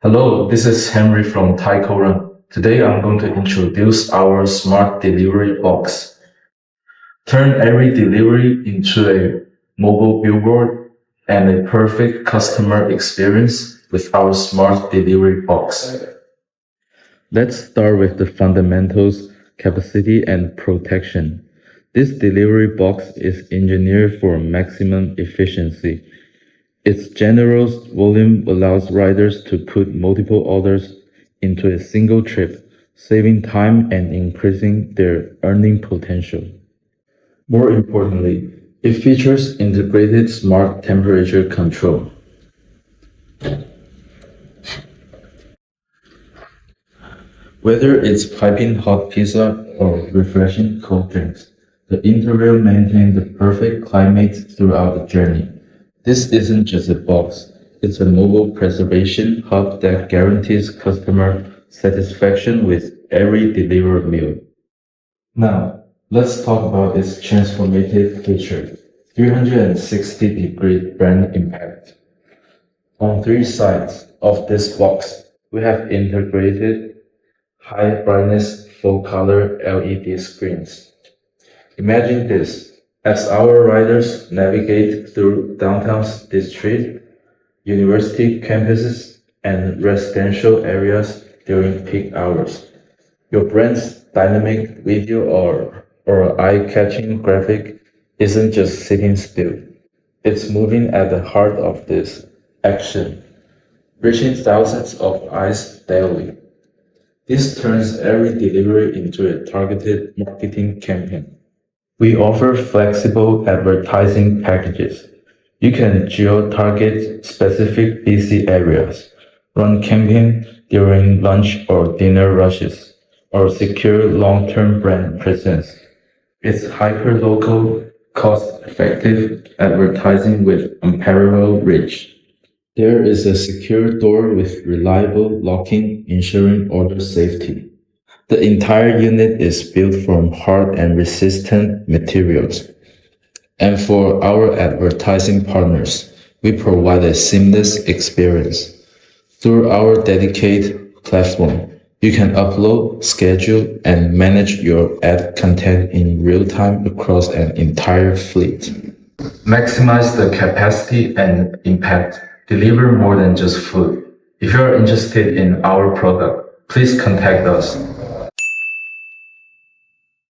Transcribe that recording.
Hello, this is Henry from Taiko Run. Today I'm going to introduce our smart delivery box. Turn every delivery into a mobile billboard and a perfect customer experience with our smart delivery box. Let's start with the fundamentals, capacity and protection. This delivery box is engineered for maximum efficiency. Its generous volume allows riders to put multiple orders into a single trip, saving time and increasing their earning potential. More importantly, it features integrated smart temperature control. Whether it's piping hot pizza or refreshing cold drinks, the interior maintains the perfect climate throughout the journey. This isn't just a box, it's a mobile preservation hub that guarantees customer satisfaction with every delivered meal. Now, let's talk about its transformative feature, 360-degree brand impact. On three sides of this box, we have integrated high brightness full color LED screens. Imagine this, as our riders navigate through downtown's district, university campuses, and residential areas during peak hours. Your brand's dynamic video or eye-catching graphic isn't just sitting still. It's moving at the heart of this action, reaching thousands of eyes daily. This turns every delivery into a targeted marketing campaign. We offer flexible advertising packages. You can geo-target specific busy areas, run campaigns during lunch or dinner rushes, or secure long-term brand presence. It's hyper-local, cost-effective advertising with unparalleled reach. There is a secure door with reliable locking, ensuring order safety. The entire unit is built from hard and resistant materials. And for our advertising partners, we provide a seamless experience. Through our dedicated platform, you can upload, schedule, and manage your ad content in real time across an entire fleet. Maximize the capacity and impact. Deliver more than just food. If you are interested in our product, please contact us.